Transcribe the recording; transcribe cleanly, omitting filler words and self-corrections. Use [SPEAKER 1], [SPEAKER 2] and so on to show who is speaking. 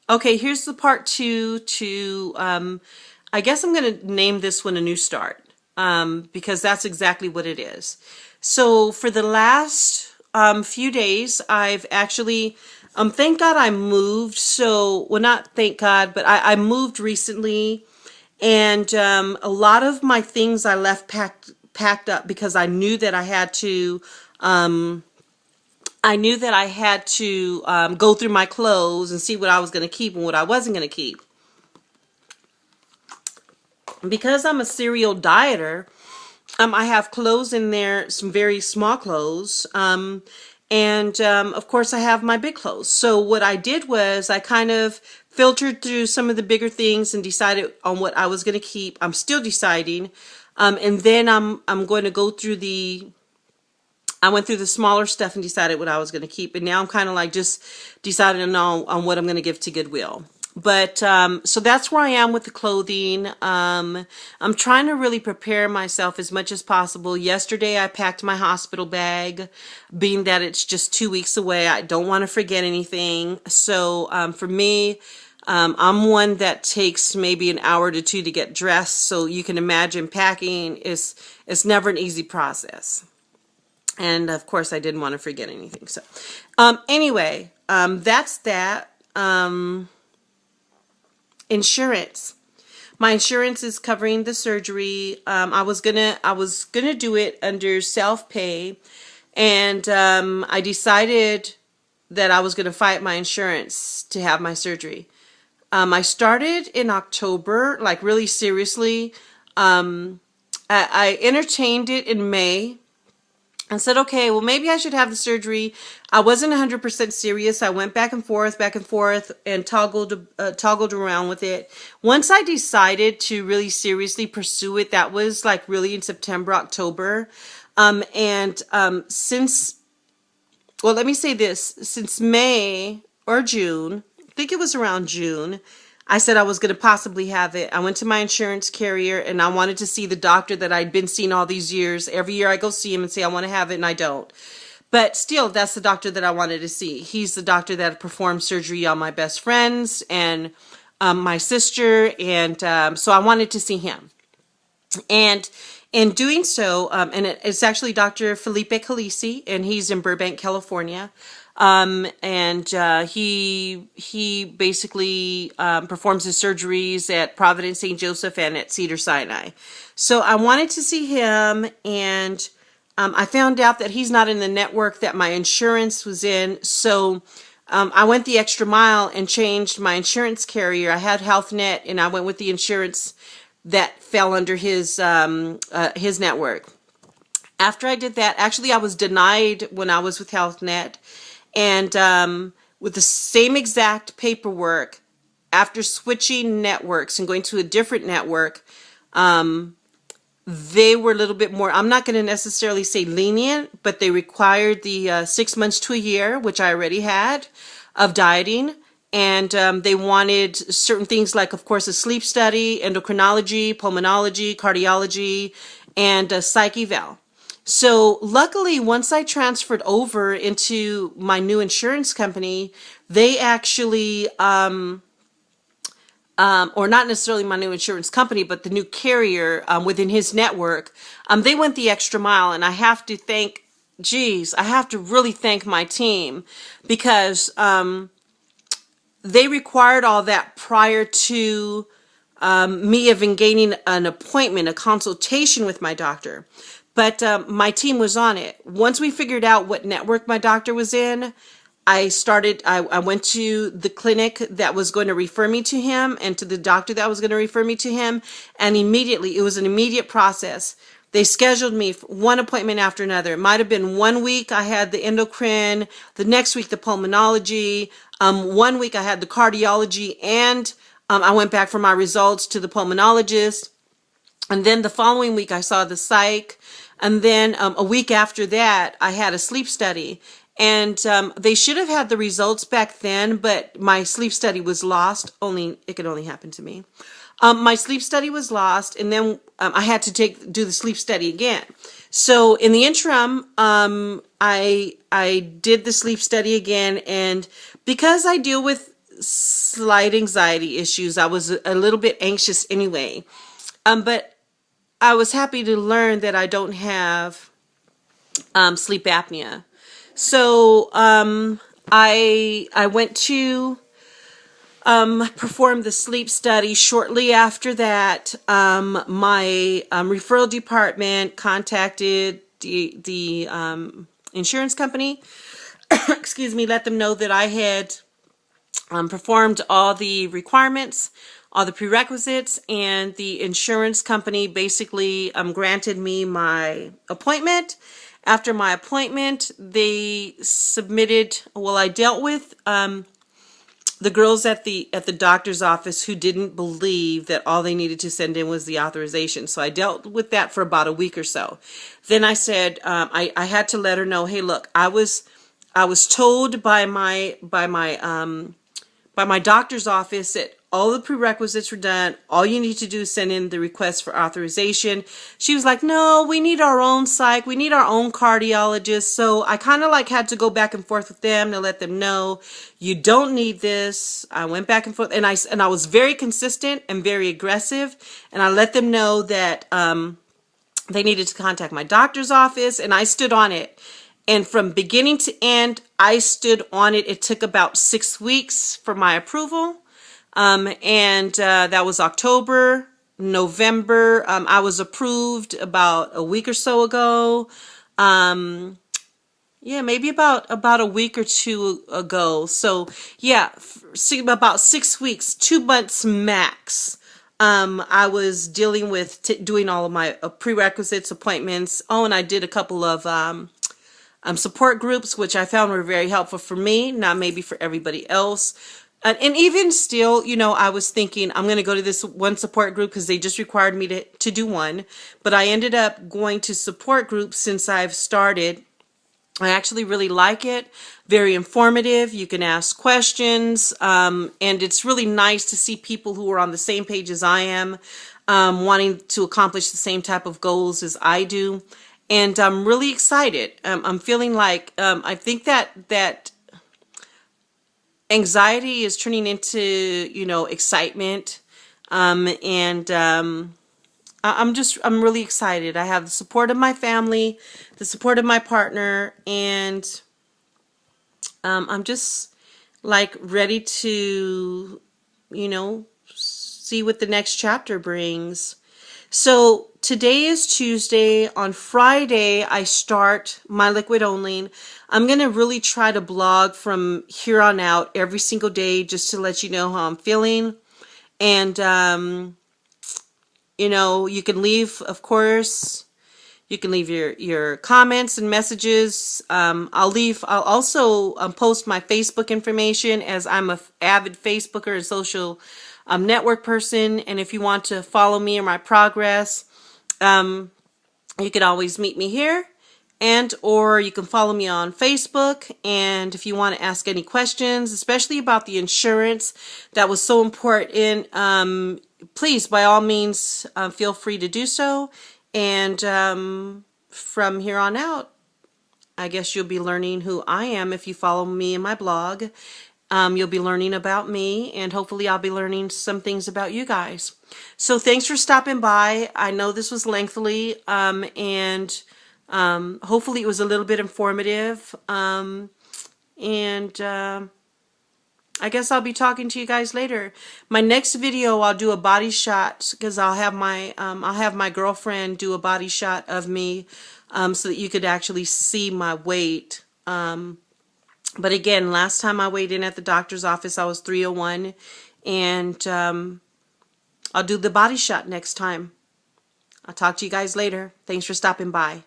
[SPEAKER 1] Okay, here's the part two to, I guess I'm going to name this one a new start, because that's exactly what it is. So for the last few days, I've actually, thank God I moved. So, well, not thank God, but I moved recently, and a lot of my things I left packed up because I knew that I had to go through my clothes and see what I was going to keep and what I wasn't going to keep. Because I'm a serial dieter, I have clothes in there, some very small clothes, and of course I have my big clothes. So what I did was I kind of filtered through some of the bigger things and decided on what I was going to keep. I'm still deciding, and then I'm going to go through I went through the smaller stuff and decided what I was going to keep. And now I'm kind of like just deciding on what I'm going to give to Goodwill. But so that's where I am with the clothing. I'm trying to really prepare myself as much as possible. Yesterday I packed my hospital bag, being that it's just 2 weeks away. I don't want to forget anything. So for me, I'm one that takes maybe an hour to two to get dressed. So you can imagine packing it's never an easy process. And of course, I didn't want to forget anything. So, anyway, that's that. Insurance. My insurance is covering the surgery. I was gonna do it under self-pay, and I decided that I was gonna fight my insurance to have my surgery. I started in October, like really seriously. I entertained it in May and said, okay, well, maybe I should have the surgery. I wasn't 100% serious. I went back and forth, and toggled around with it. Once I decided to really seriously pursue it, that was like really in September, October. Since, well, let me say this, since May or June, I think it was around June, I said I was going to possibly have it. I went to my insurance carrier and I wanted to see the doctor that I'd been seeing all these years. Every year I go see him and say I want to have it, and I don't. But still, that's the doctor that I wanted to see. He's the doctor that performed surgery on my best friends and my sister. And so I wanted to see him. And in doing so, it's actually Dr. Felipe Calisi, and he's in Burbank, California. He basically performs his surgeries at Providence St. Joseph and at Cedars-Sinai. So I wanted to see him, and I found out that he's not in the network that my insurance was in. So I went the extra mile and changed my insurance carrier. I had HealthNet, and I went with the insurance that fell under his network. After I did that, actually I was denied when I was with HealthNet. And with the same exact paperwork, after switching networks and going to a different network, they were a little bit more, I'm not going to necessarily say lenient, but they required the 6 months to a year, which I already had, of dieting. And they wanted certain things like, of course, a sleep study, endocrinology, pulmonology, cardiology, and a psych eval. So luckily, once I transferred over into my new insurance company, they actually, or not necessarily my new insurance company, but the new carrier within his network, they went the extra mile. And I have to I have to really thank my team, because they required all that prior to me even gaining an appointment, a consultation with my doctor. But my team was on it. Once we figured out what network my doctor was in, I went to the clinic that was going to refer me to him, and to the doctor that was going to refer me to him. And immediately, it was an immediate process. They scheduled me for one appointment after another. It might have been 1 week I had the endocrine, the next week the pulmonology, 1 week I had the cardiology, and I went back for my results to the pulmonologist. And then the following week I saw the psych. And then a week after that, I had a sleep study. And they should have had the results back then, but my sleep study was lost. It could only happen to me. My sleep study was lost, and then I had to do the sleep study again. So in the interim, I did the sleep study again, and because I deal with slight anxiety issues. I was a little bit anxious anyway. But I was happy to learn that I don't have sleep apnea. So I went to perform the sleep study. Shortly after that, my referral department contacted the insurance company. Excuse me, let them know that I had performed all the requirements, all the prerequisites, and the insurance company basically granted me my appointment. After my appointment, they submitted, well, I dealt with the girls at the doctor's office who didn't believe that all they needed to send in was the authorization. So I dealt with that for about a week or so. Then I said, I had to let her know, hey, look, I was told by my doctor's office that all the prerequisites were done. All you need to do is send in the request for authorization. She was like, no, we need our own psych. We need our own cardiologist. So I kind of like had to go back and forth with them to let them know you don't need this. I went back and forth, and I was very consistent and very aggressive. And I let them know that they needed to contact my doctor's office, and I stood on it. And from beginning to end, I stood on it. It took about 6 weeks for my approval. And that was October, November. I was approved about a week or so ago. Yeah, maybe about a week or two ago. So yeah, about 6 weeks, 2 months max. I was dealing with doing all of my prerequisites, appointments. Oh, and I did a couple of support groups, which I found were very helpful for me, not maybe for everybody else. And even still, you know, I was thinking I'm going to go to this one support group because they just required me to do one. But I ended up going to support groups since I've started. I actually really like it. Very informative. You can ask questions. And it's really nice to see people who are on the same page as I am, wanting to accomplish the same type of goals as I do. And I'm really excited. I'm feeling like I think that anxiety is turning into, you know, excitement. I'm really excited. I have the support of my family, the support of my partner, and I'm just like ready to, you know, see what the next chapter brings. So today is Tuesday. On Friday, I start my liquid only. I'm going to really try to blog from here on out every single day just to let you know how I'm feeling. And, you know, you can leave, of course, you can leave your comments and messages. I'll also post my Facebook information, as I'm an avid Facebooker and social network person. And if you want to follow me or my progress, you can always meet me here, or you can follow me on Facebook. And if you want to ask any questions, especially about the insurance that was so important, please, by all means, feel free to do so. And from here on out, I guess you'll be learning who I am if you follow me in my blog. You'll be learning about me, and hopefully I'll be learning some things about you guys. So thanks for stopping by. I know this was lengthy, and hopefully it was a little bit informative. I guess I'll be talking to you guys later. My next video, I'll do a body shot, because I'll have my girlfriend do a body shot of me, so that you could actually see my weight. But again, last time I weighed in at the doctor's office, I was 301, and I'll do the body shot next time. I'll talk to you guys later. Thanks for stopping by.